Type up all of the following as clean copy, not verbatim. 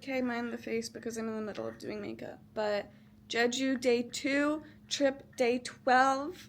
Okay, mind the face because I'm in the middle of doing makeup. But Jeju day 2, trip day 12.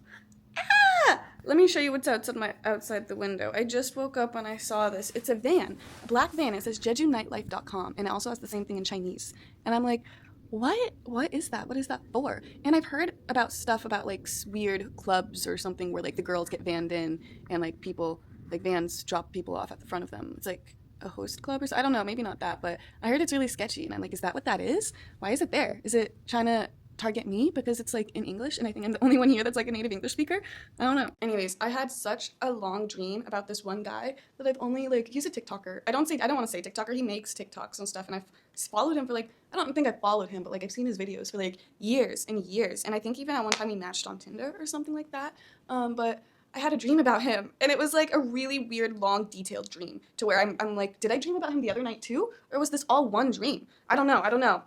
Ah! Let me show you what's outside the window. I just woke up and I saw this. It's a van, a black van. It says JejuNightlife.com, and it also has the same thing in Chinese. And I'm like, what is that? What is that for? And I've heard about stuff about like weird clubs or something where like the girls get vanned in and like people, like vans drop people off at the front of them. It's like a host club or so. I don't know, maybe not that, but I heard it's really sketchy. And I'm like, is that what that is? Why is it there? Is it trying to target me because it's like in English and I think I'm the only one here that's like a native English speaker? I don't know. Anyways, I had such a long dream about this one guy that I've only like, he's a TikToker. I don't want to say TikToker. He makes TikToks and stuff, and I've followed him for like, I don't think I followed him, but like I've seen his videos for like years and years. And I think even at one time we matched on Tinder or something like that. But I had a dream about him, and it was like a really weird, long, detailed dream to where I'm like, did I dream about him the other night too? Or was this all one dream? I don't know.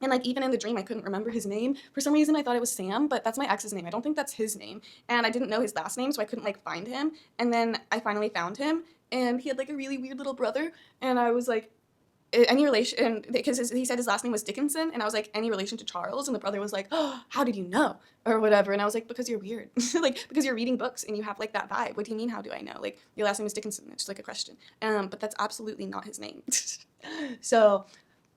And like even in the dream, I couldn't remember his name. For some reason, I thought it was Sam, but that's my ex's name. I don't think that's his name. And I didn't know his last name, so I couldn't like find him. And then I finally found him, and he had like a really weird little brother. And I was like, any relation, because he said his last name was Dickinson, and I was like, any relation to Charles? And the brother was like, oh, how did you know? Or whatever. And I was like, because you're weird. Like, because you're reading books and you have like that vibe. What do you mean, how do I know? Like, your last name is Dickinson. It's just like a question. But that's absolutely not his name. So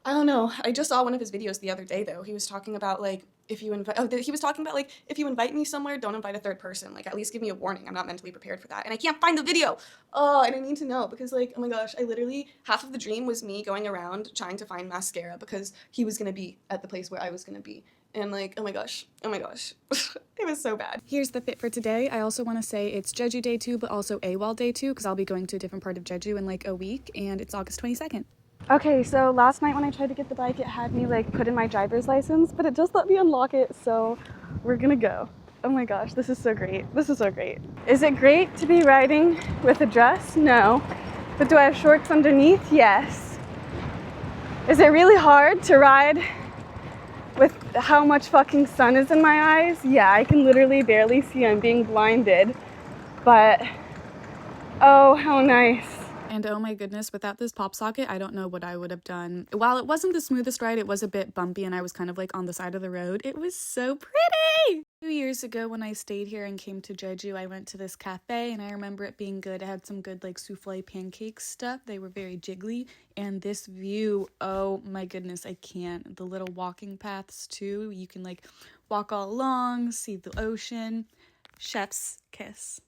I don't know. I just saw one of his videos the other day, though. He was talking about, like, he was talking about, like, if you invite me somewhere, don't invite a third person. Like, at least give me a warning. I'm not mentally prepared for that. And I can't find the video. Oh, and I need to know because, like, oh my gosh, I literally, half of the dream was me going around trying to find mascara because he was going to be at the place where I was going to be. And like, oh my gosh, it was so bad. Here's the fit for today. I also want to say it's Jeju day 2, but also Aewol day 2, because I'll be going to a different part of Jeju in like a week, and it's August 22nd. Okay, so last night when I tried to get the bike, it had me like put in my driver's license, but it just let me unlock it, so we're gonna go. Oh my gosh, this is so great. This is so great. Is it great to be riding with a dress? No. But do I have shorts underneath? Yes. Is it really hard to ride with how much fucking sun is in my eyes? Yeah, I can literally barely see. I'm being blinded. But, oh, how nice. And oh my goodness, without this pop socket, I don't know what I would have done. While it wasn't the smoothest ride, it was a bit bumpy and I was kind of like on the side of the road. It was so pretty! 2 years ago when I stayed here and came to Jeju, I went to this cafe and I remember it being good. It had some good like souffle pancake stuff. They were very jiggly. And this view, oh my goodness, I can't. The little walking paths too. You can like walk all along, see the ocean. Chef's kiss.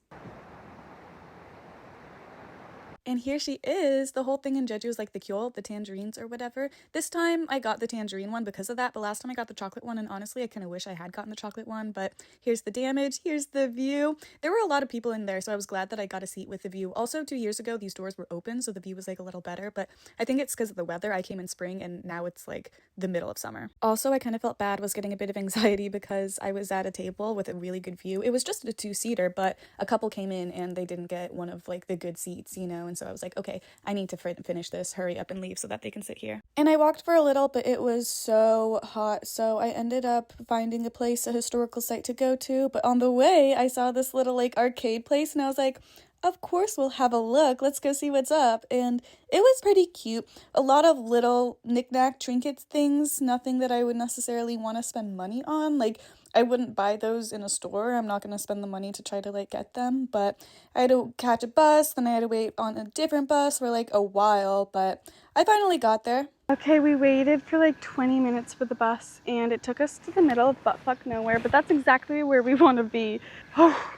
And here she is. The whole thing in Jeju is like the kyo, the tangerines or whatever. This time I got the tangerine one because of that, but last time I got the chocolate one, and honestly I kind of wish I had gotten the chocolate one, but here's the damage, here's the view. There were a lot of people in there, so I was glad that I got a seat with the view. Also, 2 years ago, these doors were open, so the view was like a little better, but I think it's because of the weather. I came in spring and now it's like the middle of summer. Also, I kind of felt bad, was getting a bit of anxiety because I was at a table with a really good view. It was just a 2-seater, but a couple came in and they didn't get one of like the good seats, you know, and so I was like, okay, I need to finish this, hurry up and leave so that they can sit here. And I walked for a little, but it was so hot, so I ended up finding a historical site to go to, but on the way, I saw this little like arcade place, and I was like, of course we'll have a look, let's go see what's up. And it was pretty cute. A lot of little knick-knack trinkets things, nothing that I would necessarily want to spend money on. Like, I wouldn't buy those in a store. I'm not going to spend the money to try to like get them, but I had to catch a bus, then I had to wait on a different bus for like a while, but I finally got there. Okay, we waited for like 20 minutes for the bus, and it took us to the middle of buttfuck nowhere, but that's exactly where we want to be. Oh.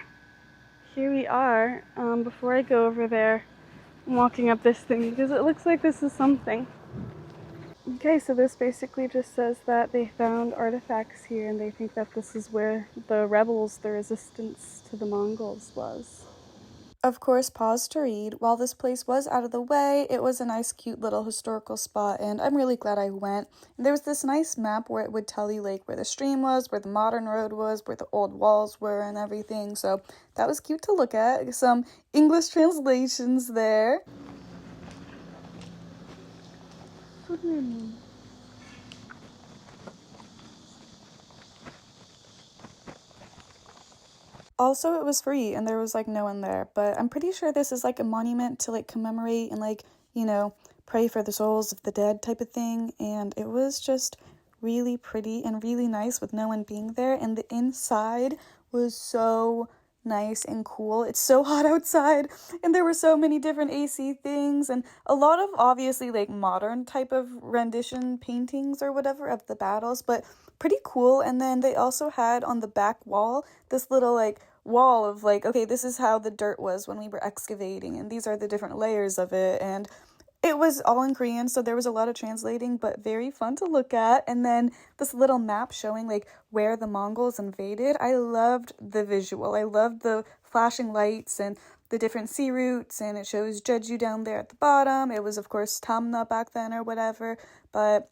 Here we are. Before I go over there, I'm walking up this thing because it looks like this is something. Okay, so this basically just says that they found artifacts here and they think that this is where the rebels, the resistance to the Mongols was. Of course, pause to read. While this place was out of the way, it was a nice, cute little historical spot, and I'm really glad I went. And there was this nice map where it would tell you, like, where the stream was, where the modern road was, where the old walls were, and everything, so that was cute to look at. Some English translations there. Also, it was free and there was like no one there, but I'm pretty sure this is like a monument to like commemorate and like, you know, pray for the souls of the dead type of thing, and it was just really pretty and really nice with no one being there, and the inside was so nice and cool. It's so hot outside, and there were so many different AC things, and a lot of obviously like modern type of rendition paintings or whatever of the battles, but pretty cool. And then they also had on the back wall this little like wall of like, okay, this is how the dirt was when we were excavating, and these are the different layers of it, and it was all in Korean, so there was a lot of translating, but very fun to look at. And then this little map showing like where the Mongols invaded. I loved the visual. I loved the flashing lights and the different sea routes, and it shows Jeju down there at the bottom. It was, of course, Tamna back then or whatever, but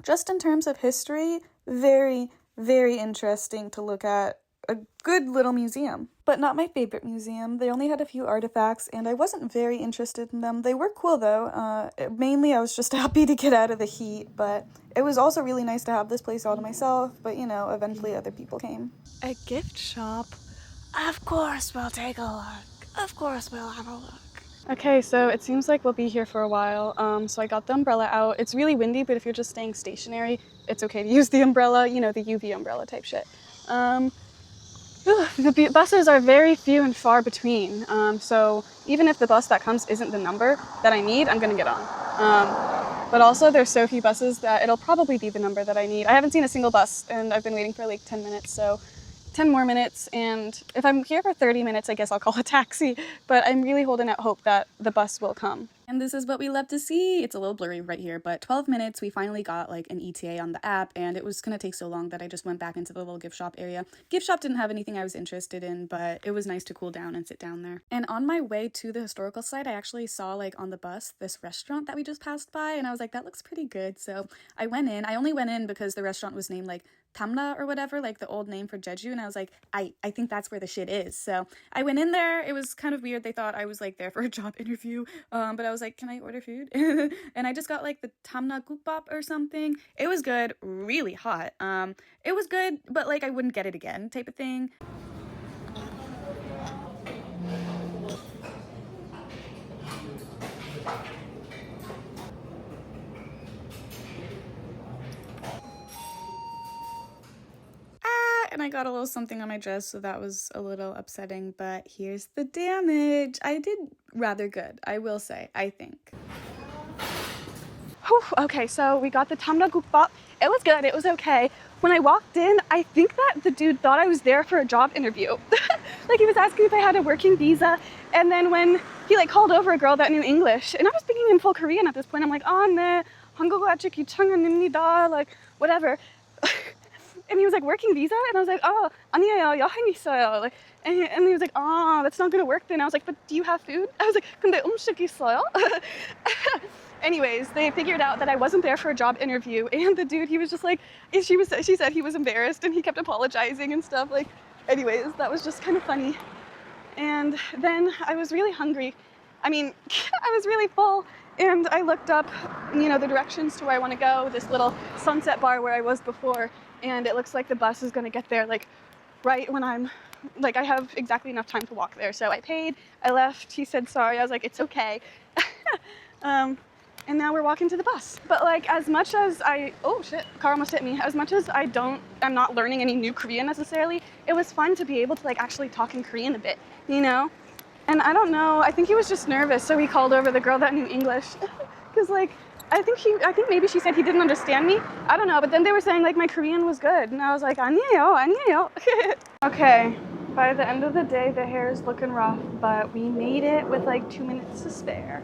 just in terms of history, very, very interesting to look at. A good little museum, but not my favorite museum. They only had a few artifacts, and I wasn't very interested in them. They were cool, though. Mainly, I was just happy to get out of the heat, but it was also really nice to have this place all to myself, but, you know, eventually other people came. A gift shop? Of course we'll take a look. Of course we'll have a look. Okay, so it seems like we'll be here for a while. So I got the umbrella out. It's really windy, but if you're just staying stationary, it's okay to use the umbrella, you know, the UV umbrella type shit. The buses are very few and far between, so even if the bus that comes isn't the number that I need, I'm gonna get on. But also there's so few buses that it'll probably be the number that I need. I haven't seen a single bus, and I've been waiting for like 10 minutes, so 10 more minutes, and if I'm here for 30 minutes, I guess I'll call a taxi, but I'm really holding out hope that the bus will come. And this is what we love to see. It's a little blurry right here, but 12 minutes, we finally got like an ETA on the app, and it was gonna take so long that I just went back into the little gift shop area. Gift shop didn't have anything I was interested in, but it was nice to cool down and sit down there. And on my way to the historical site, I actually saw like on the bus this restaurant that we just passed by, and I was like, that looks pretty good. So I went in. I only went in because the restaurant was named like Tamna or whatever, like the old name for Jeju, and I was like, I think that's where the shit is. So I went in there. It was kind of weird. They thought I was like there for a job interview, but I was like, can I order food? And I just got like the Tamna Gukbap or something. It was good, really hot. It was good, but like I wouldn't get it again type of thing. And I got a little something on my dress, so that was a little upsetting, but here's the damage. I did rather good, I will say, I think. Whew, okay, so we got the Tamna Gukbap. It was good, it was okay. When I walked in, I think that the dude thought I was there for a job interview. Like, he was asking if I had a working visa, and then when he like called over a girl that knew English, and I was speaking in full Korean at this point, I'm like, 네, 한국어 아직 귀찮습니다, like, whatever. And he was like, working visa? And I was like, oh, 아니에요, 여행 있어요. Like, and he was like, oh, that's not gonna work then. I was like, but do you have food? I was like, 근데 음식 있어요? Anyways, they figured out that I wasn't there for a job interview, and the dude, he was just like, she said he was embarrassed, and he kept apologizing and stuff. Like, anyways, that was just kind of funny. And then I was really hungry. I mean, I was really full, and I looked up, you know, the directions to where I want to go, this little sunset bar where I was before, and it looks like the bus is going to get there like right when I'm like, I have exactly enough time to walk there. So I paid, I left, he said sorry, I was like, it's okay. And now we're walking to the bus. But like, as much as oh shit, car almost hit me. As much as I'm not learning any new Korean necessarily, it was fun to be able to like actually talk in Korean a bit, you know? And I don't know, I think he was just nervous, so he called over the girl that knew English. Cause like, I think maybe she said he didn't understand me. I don't know, but then they were saying like my Korean was good, and I was like, 아니에요. Okay, by the end of the day, the hair is looking rough, but we made it with like 2 minutes to spare.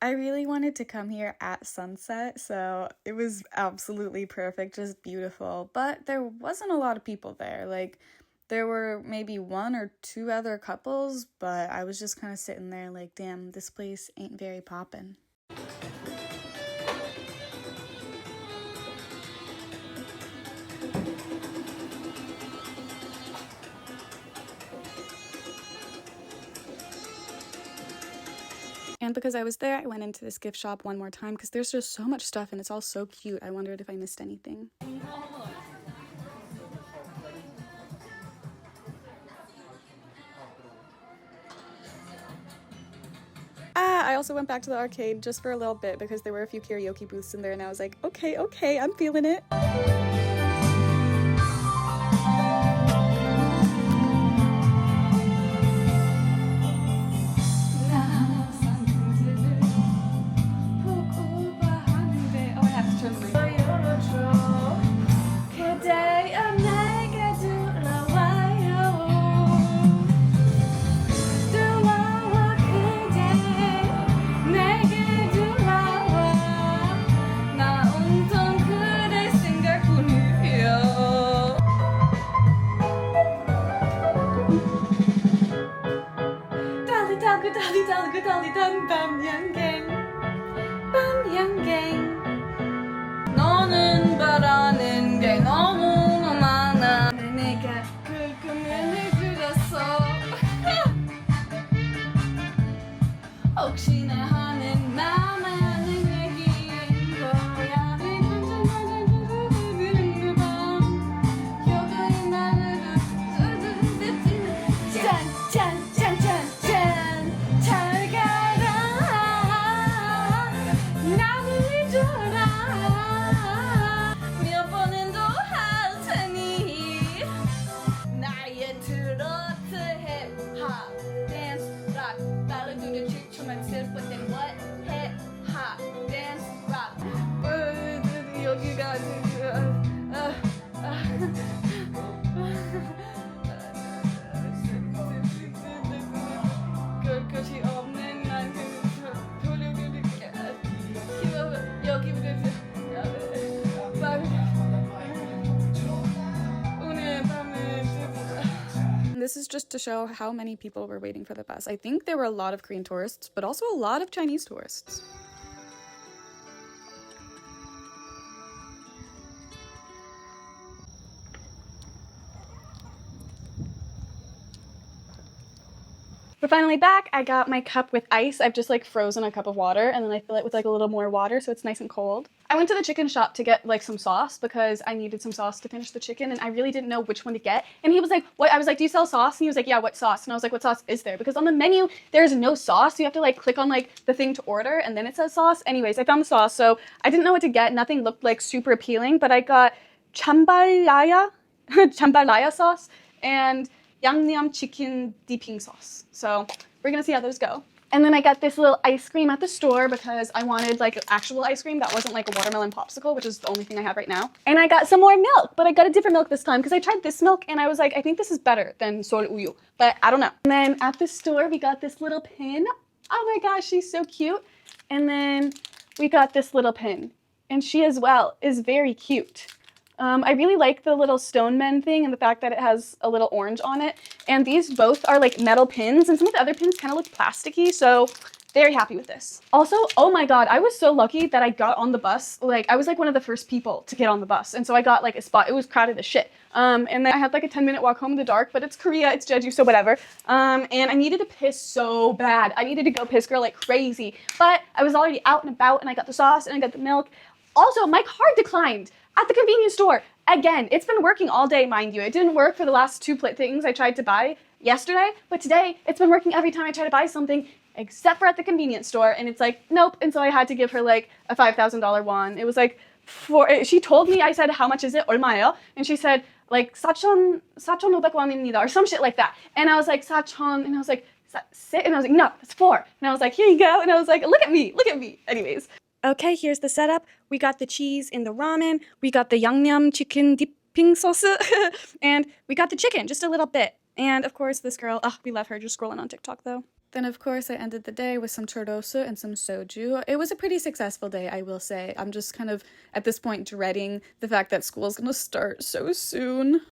I really wanted to come here at sunset, so it was absolutely perfect, just beautiful. But there wasn't a lot of people there. Like, there were maybe 1 or 2 other couples, but I was just kind of sitting there like, damn, this place ain't very poppin'. And because I was there, I went into this gift shop one more time because there's just so much stuff and it's all so cute. I wondered if I missed anything. I also went back to the arcade just for a little bit because there were a few karaoke booths in there and I was like, okay, I'm feeling it. 너는 바라는 게 너무 많아. 내가 그 꿈을 들었어. 혹시나 하는 나만의 얘기인 거야. 짠짠짠짠짠 잘 가라. 나를 잊어라. 몇 번은 더 할 테니. 나의 트로트 힙합 댄스 락 발라드를 춤을 슬플 땐 what 힙합 댄스 락 여기가 끝이 없는 난 여기부터 This is just to show how many people were waiting for the bus. I think there were a lot of Korean tourists, but also a lot of Chinese tourists. We're finally back. I got my cup with ice. I've just like frozen a cup of water and then I fill it with like a little more water so it's nice and cold. I went to the chicken shop to get like some sauce because I needed some sauce to finish the chicken and I really didn't know which one to get. And he was like, what? I was like, do you sell sauce? And he was like, yeah, what sauce? And I was like, what sauce is there? Because on the menu, there's no sauce. So you have to like click on like the thing to order and then it says sauce. Anyways, I found the sauce. So I didn't know what to get. Nothing looked like super appealing, but I got chambalaya sauce and Yangnam chicken dipping sauce. So we're gonna see how those go. And then I got this little ice cream at the store because I wanted like actual ice cream that wasn't like a watermelon popsicle, which is the only thing I have right now. And I got some more milk, but I got a different milk this time because I tried this milk and I was like, I think this is better than sol uyu, but I don't know. And then at the store, we got this little pin. Oh my gosh, she's so cute. And then we got this little pin and she as well is very cute. I really like the little stone men thing and the fact that it has a little orange on it. And these both are like metal pins and some of the other pins kind of look plasticky. So very happy with this. Also, oh my God, I was so lucky that I got on the bus. Like I was like one of the first people to get on the bus. And so I got like a spot. It was crowded as shit. And then I had like a 10-minute walk home in the dark, but it's Korea, it's Jeju, so whatever. And I needed to piss so bad. I needed to go piss girl like crazy, but I was already out and about and I got the sauce and I got the milk. Also, my card declined at the convenience store. Again, it's been working all day, mind you. It didn't work for the last two things I tried to buy yesterday, but today it's been working every time I try to buy something except for at the convenience store. And it's like, nope. And so I had to give her like a $5,000 won. It was like, she told me, I said, how much is it? 얼마예요? And she said like 4,500원입니다 or some shit like that. And I was like, 4,000. And I was like, and I was like, no, it's 4. And I was like, here you go. And I was like, look at me. Anyways. Okay, here's the setup. We got the cheese in the ramen. We got the yangnam chicken dipping sauce. And we got the chicken, just a little bit. And of course, this girl, we love her just scrolling on TikTok though. Then of course, I ended the day with some chorizo and some soju. It was a pretty successful day, I will say. I'm just kind of, at this point, dreading the fact that school's gonna start so soon.